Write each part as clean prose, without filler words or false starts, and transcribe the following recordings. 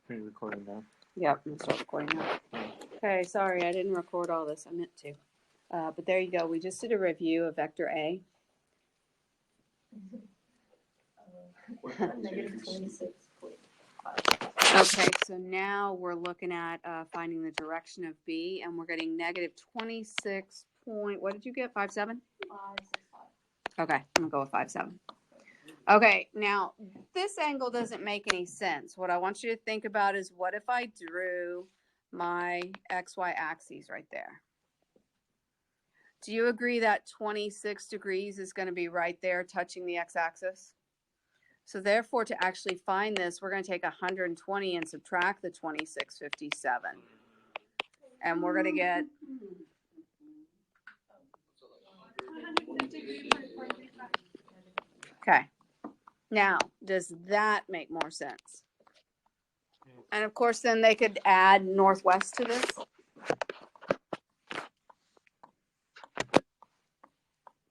Are you recording now? Yep, I'm gonna start recording now. Okay, sorry, I didn't record all this. I meant to. But there you go. We just did a review of vector A. Negative 26.5. Okay, so now we're looking at finding the direction of B, and we're getting negative 26 point, what did you get, 5.7? 5.65. Okay, I'm gonna go with 5.7. Okay, now this angle doesn't make any sense. What I want you to think about is, what if I drew my XY axes right there? Do you agree that 26 degrees is going to be right there touching the x-axis? So therefore, to actually find this, we're going to take 120 and subtract the 26.57. And we're going to get... Okay. Now, does that make more sense? And of course, then they could add northwest to this.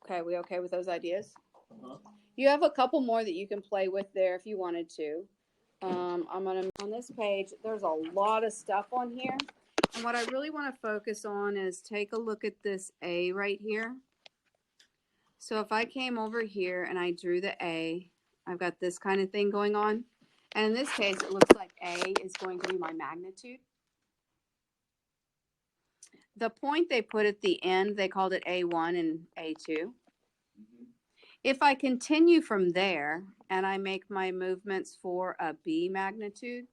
Okay, we okay with those ideas? You have a couple more that you can play with there if you wanted to. I'm gonna, on this page, there's a lot of stuff on here. And what I really want to focus on is take a look at this A right here. So if I came over here and I drew the A, I've got this kind of thing going on. And in this case, it looks like A is going to be my magnitude. The point they put at the end, they called it A1 and A2. If I continue from there and I make my movements for a B magnitude,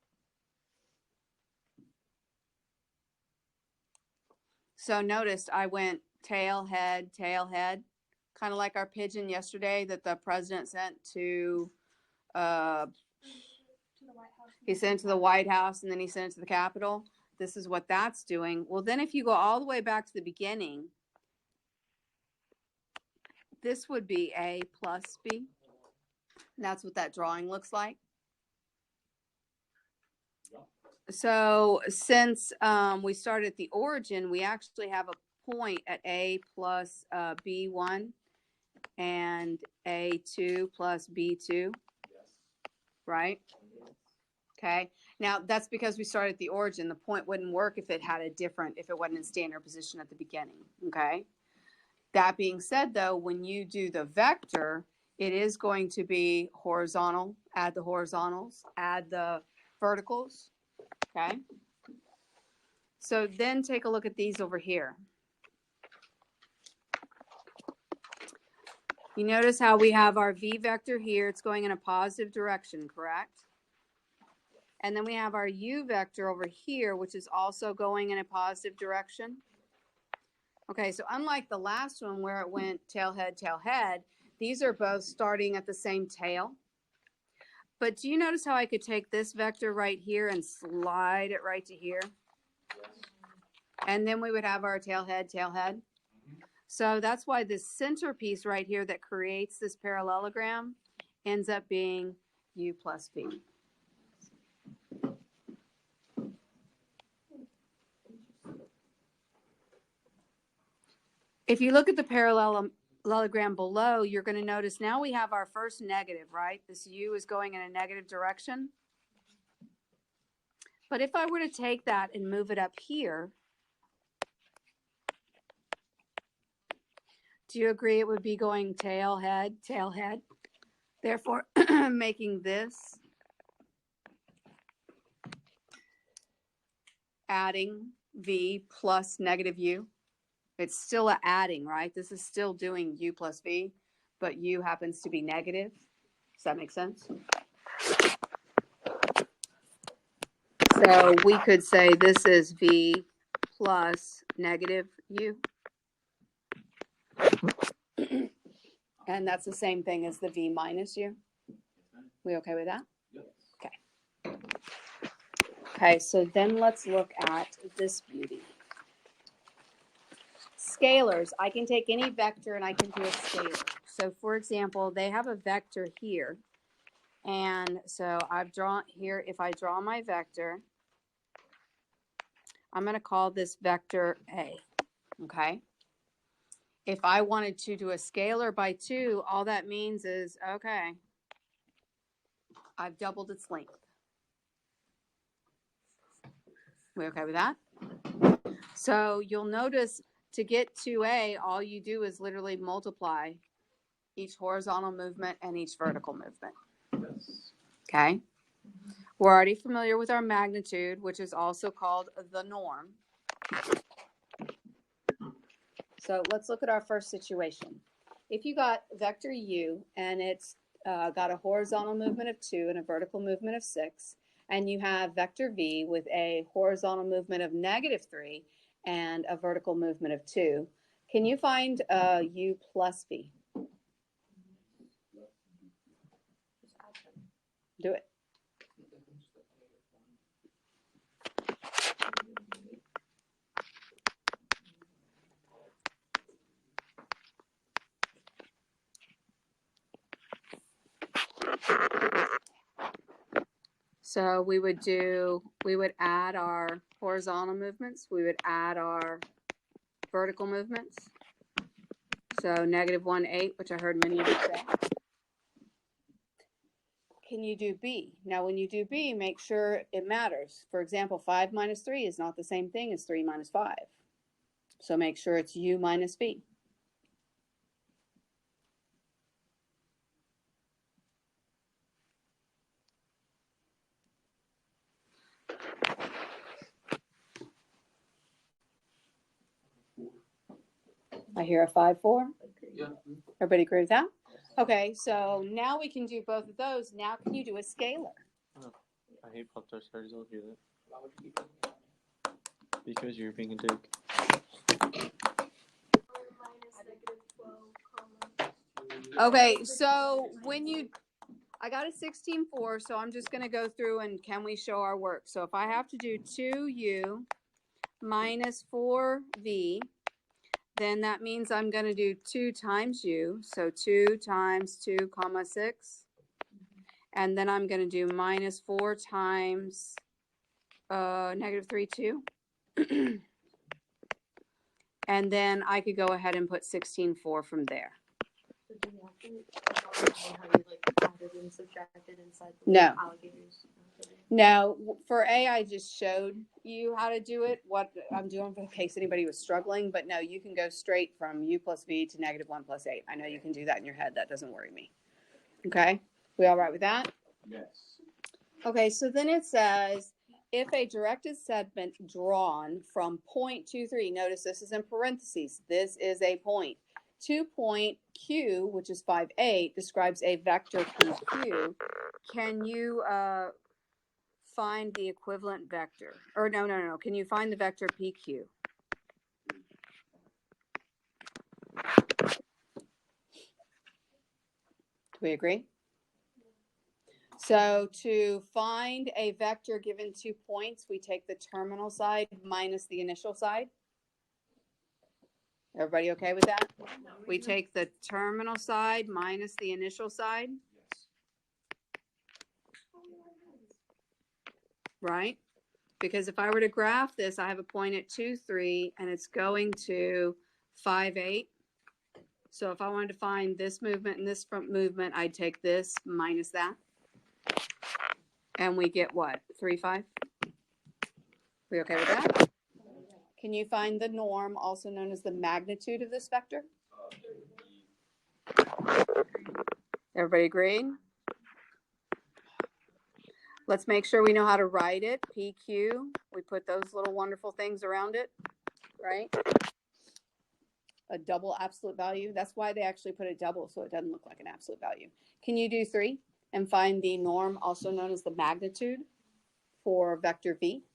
so notice I went tail, head, kind of like our pigeon yesterday that the president sent to the White House. he sent to the White House and then he sent it to the Capitol. This is what that's doing. Well, then if you go all the way back to the beginning, this would be A plus B. And that's what that drawing looks like. So since we started at the origin, we actually have a point at A plus B1 and A2 plus B2, right? Okay. Now that's because we started at the origin. The point wouldn't work if it had a different, if it wasn't in standard position at the beginning. Okay. That being said, though, when you do the vector, it is going to be horizontal. Add the horizontals, add the verticals. Okay. So then take a look at these over here. You notice how we have our V vector here. It's going in a positive direction, correct? And then we have our U vector over here, which is also going in a positive direction. Okay, so unlike the last one where it went tail, head, these are both starting at the same tail. But do you notice how I could take this vector right here and slide it right to here? And then we would have our tail, head. So that's why this centerpiece right here that creates this parallelogram ends up being U plus V. If you look at the parallelogram below, you're going to notice now we have our first negative, right? This U is going in a negative direction. But if I were to take that and move it up here, do you agree it would be going tail, head? Therefore, making this, adding V plus negative U. It's still adding, right? This is still doing U plus V, but U happens to be negative. Does that make sense? So we could say this is V plus negative U. And that's the same thing as the V minus U. We okay with that? Okay. Okay, so then let's look at this beauty. Scalars. I can take any vector and I can do a scalar. So for example, they have a vector here. And so I've drawn here, if I draw my vector, I'm going to call this vector A. Okay. If I wanted to do a scalar by 2, all that means is, okay, I've doubled its length. We okay with that? So you'll notice to get to A, all you do is literally multiply each horizontal movement and each vertical movement. Yes. Okay? We're already familiar with our magnitude, which is also called the norm. So let's look at our first situation. If you got vector u and it's got a horizontal movement of 2 and a vertical movement of 6, and you have vector v with a horizontal movement of -3 and a vertical movement of 2, can you find u plus v? Just add them. Do it. So we would add our horizontal movements, we would add our vertical movements. So -1, 8, which I heard many of you say. Can you do B? Now, when you do B, make sure it matters. For example, 5 minus 3 is not the same thing as 3 minus 5. So make sure it's U minus B. I hear a 5, 4. Yeah. Everybody agree with that? Okay, so now we can do both of those. Now can you do a scalar? I hate Pop-Tarts, I just don't do that. Why would you keep it? Because you're being a dick. Okay, so when you, I got a 16.4, so I'm just going to go through and can we show our work? So if I have to do 2u minus 4v, then that means I'm going to do 2 times u. So 2 times 2 comma 6. And then I'm going to do minus 4 times -3, 2. And then I could go ahead and put 16.4 from there. So do you have to how you like added and subtracted inside the No. alligators? Now, for A, I just showed you how to do it, what I'm doing in case anybody was struggling. But no, you can go straight from u plus v to -1 plus 8. I know you can do that in your head. That doesn't worry me. Okay? We all right with that? Yes. Okay, so then it says, if a directed segment drawn from point 23, notice this is in parentheses, this is a point, to point Q, which is 5, 8, describes a vector PQ. Can you find the equivalent vector? Or no. Can you find the vector PQ? Do we agree? So to find a vector given 2 points, we take the terminal side minus the initial side. Everybody okay with that? We take the terminal side minus the initial side, Yes. right? Because if I were to graph this, I have a point at 2, 3, and it's going to 5, 8. So if I wanted to find this movement and this front movement, I'd take this minus that. And we get what? 3, 5? We okay with that? Can you find the norm, also known as the magnitude of this vector? Everybody agreed? Let's make sure we know how to write it. PQ, we put those little wonderful things around it, right? A double absolute value. That's why they actually put a double, so it doesn't look like an absolute value. Can you do 3 and find the norm, also known as the magnitude for vector V?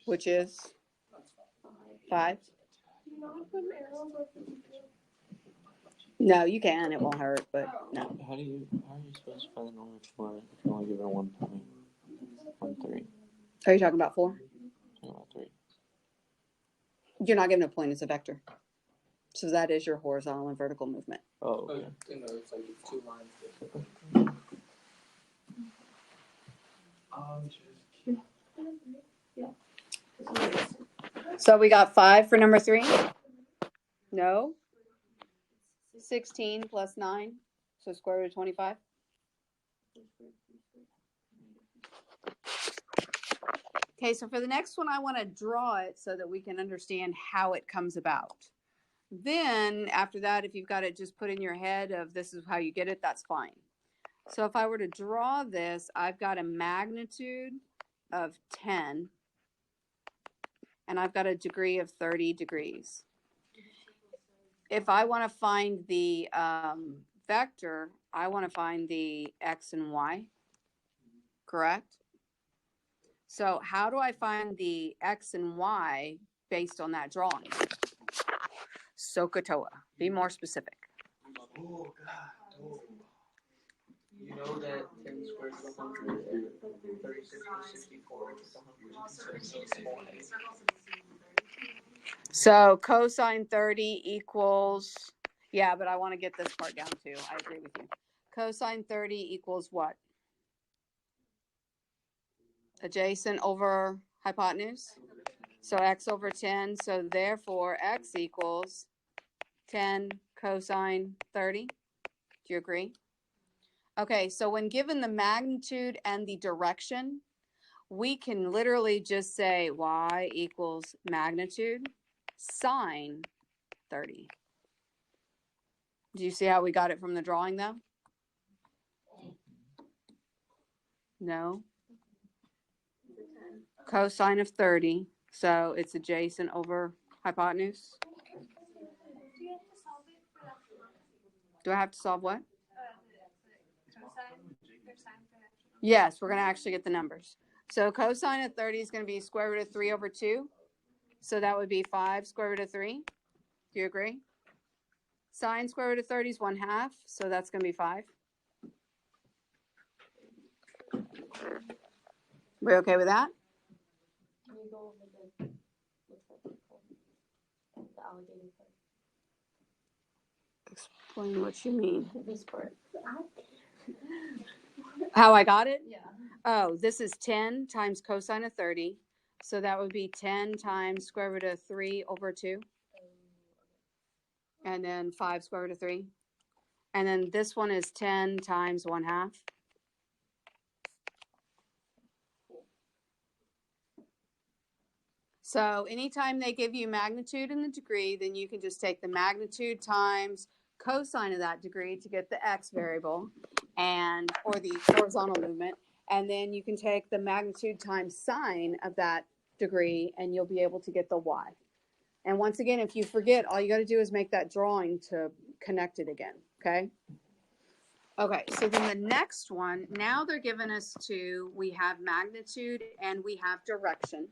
Which is 5. No, you can. It won't hurt, but no. How are you supposed to find the norm if you're only given 1 point? 1, 3. Are you talking about 4? Talking about 3. You're not given a point as a vector. So that is your horizontal and vertical movement. Oh, okay. It's like 2 lines. So we got 5 for number 3? No? 16 plus 9, so square root of 25? Okay, so for the next one, I want to draw it so that we can understand how it comes about. Then after that, if you've got it just put in your head of this is how you get it, that's fine. So if I were to draw this, I've got a magnitude of 10 and I've got a degree of 30 degrees. If I want to find the vector, I want to find the x and y, correct? So how do I find the x and y based on that drawing? SOHCAHTOA. Be more specific. Oh, God. Oh. You know that 10 squared is 100 and 36 plus 64 is 100. So it's small a. So cosine 30 equals, yeah, but I want to get this part down too. I agree with you. Cosine 30 equals what? Adjacent over hypotenuse. So x over 10. So therefore, x equals 10 cosine 30. Do you agree? Okay, so when given the magnitude and the direction, we can literally just say y equals magnitude sine 30. Do you see how we got it from the drawing though? No. Cosine of 30. So it's adjacent over hypotenuse. Do I have to solve what? Yes, we're going to actually get the numbers. So cosine of 30 is going to be square root of 3 over 2. So that would be 5 square root of 3. Do you agree? Sine square root of 30 is 1/2. So that's going to be 5. We okay with that? Can you go over the, what's that thing called? The alligator part. Explain what you mean. This part. How I got it? Yeah. Oh, this is 10 times cosine of 30. So that would be 10 times square root of 3 over 2. And then 5 square root of 3. And then this one is 10 times 1/2. So anytime they give you magnitude and the degree, then you can just take the magnitude times cosine of that degree to get the x variable and or the horizontal movement. And then you can take the magnitude times sine of that degree and you'll be able to get the y. And once again, if you forget, all you got to do is make that drawing to connect it again, okay? Okay, so then the next one, now they're giving us two. We have magnitude and we have direction.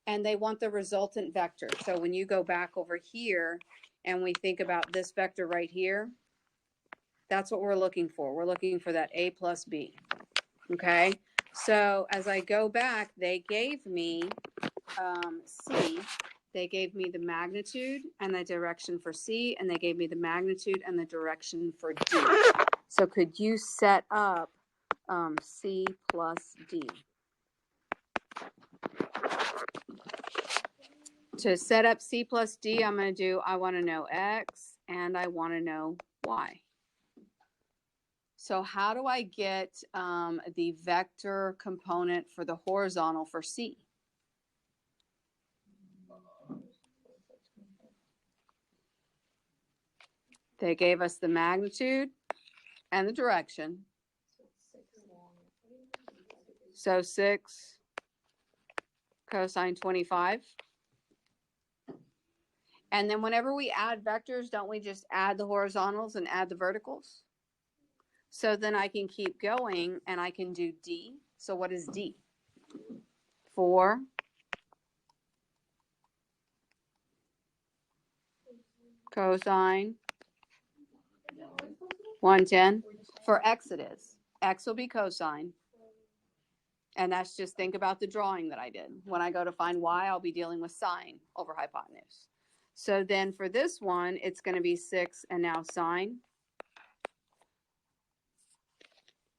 And they want the resultant vector. So when you go back over here and we think about this vector right here, that's what we're looking for. We're looking for that a plus b. Okay, so as I go back, they gave me C. They gave me the magnitude and the direction for C, and they gave me the magnitude and the direction for D. So could you set up C plus D? To set up C plus D, I'm going to do, I want to know X and I want to know Y. So how do I get the vector component for the horizontal for C? They gave us the magnitude and the direction. So 6 cosine 25. And then whenever we add vectors, don't we just add the horizontals and add the verticals? So then I can keep going and I can do D. So what is D? 4 cosine 110. For X it is. X will be cosine. And that's just, think about the drawing that I did. When I go to find Y, I'll be dealing with sine over hypotenuse. So then for this one, it's going to be 6 and now sine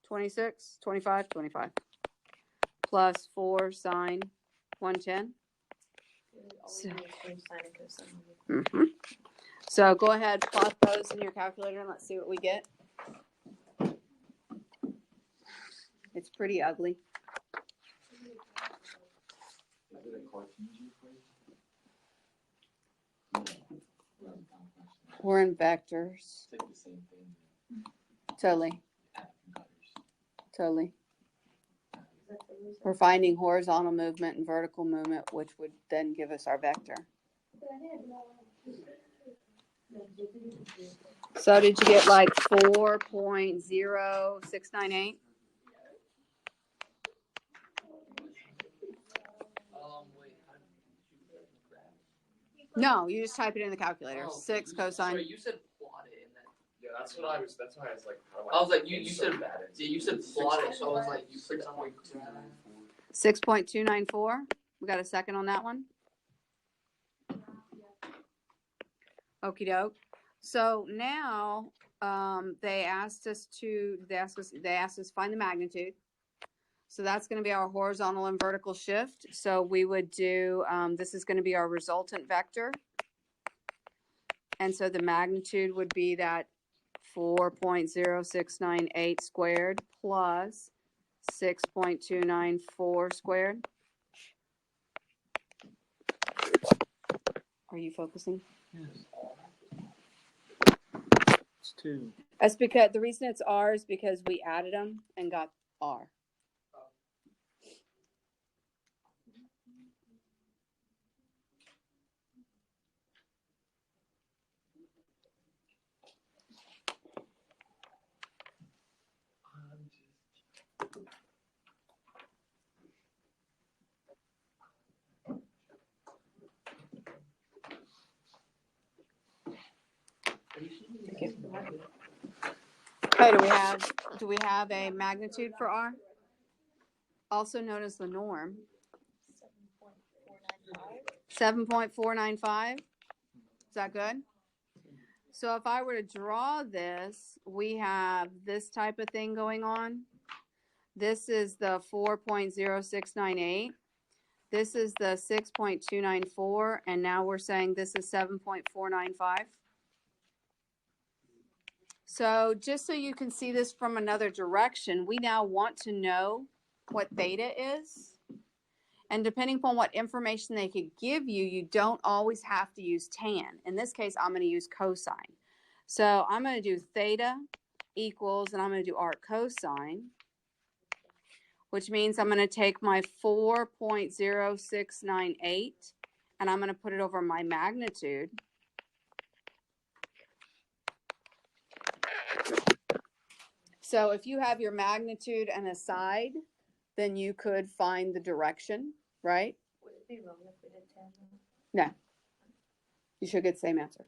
26, 25, 25 plus 4 sine 110. So, so go ahead, plot those in your calculator and let's see what we get. It's pretty ugly. We're in vectors. Totally. Totally. We're finding horizontal movement and vertical movement, which would then give us our vector. So did you get like 4.0698? Wait, how did you graph? No, you just type it in the calculator. Oh, 6 Sorry, cosine. you said plot it in that. Yeah, that's what I was like, how do I was like, you I'm so said bad at yeah, you said plot it, so I was like, you put on like 6.294. We got a second on that one? Okie doke. So now they asked us to find the magnitude. So that's going to be our horizontal and vertical shift. So we would do this is going to be our resultant vector. And so the magnitude would be that 4.0698 squared plus 6.294 squared. Are you focusing? Yes. It's 2. That's because the reason it's R is because we added them and got R. Okay, do we have a magnitude for R? Also known as the norm. 7.495. Is that good? So if I were to draw this, we have this type of thing going on. This is the 4.0698. This is the 6.294, and now we're saying this is 7.495. So just so you can see this from another direction, we now want to know what theta is. And depending upon what information they could give you, you don't always have to use tan. In this case, I'm going to use cosine. So I'm going to do theta equals, and I'm going to do arc cosine, which means I'm going to take my 4.0698 and I'm going to put it over my magnitude. So if you have your magnitude and a side, then you could find the direction, right? Would it be wrong if we did 10? No. You should get the same answer.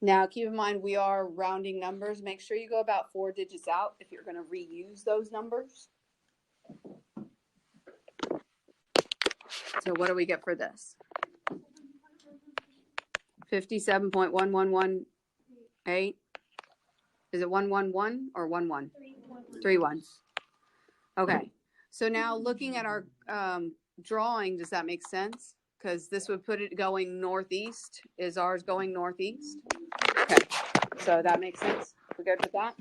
Now, keep in mind, we are rounding numbers. Make sure you go about 4 digits out if you're going to reuse those numbers. So what do we get for this? 57.1118. Is it 111 or 11? 3 ones. Okay. So now looking at our drawing, does that make sense? Because this would put it going northeast. Is ours going northeast? Okay. So that makes sense. We good with that?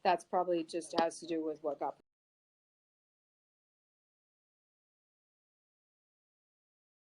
That's probably just has to do with what got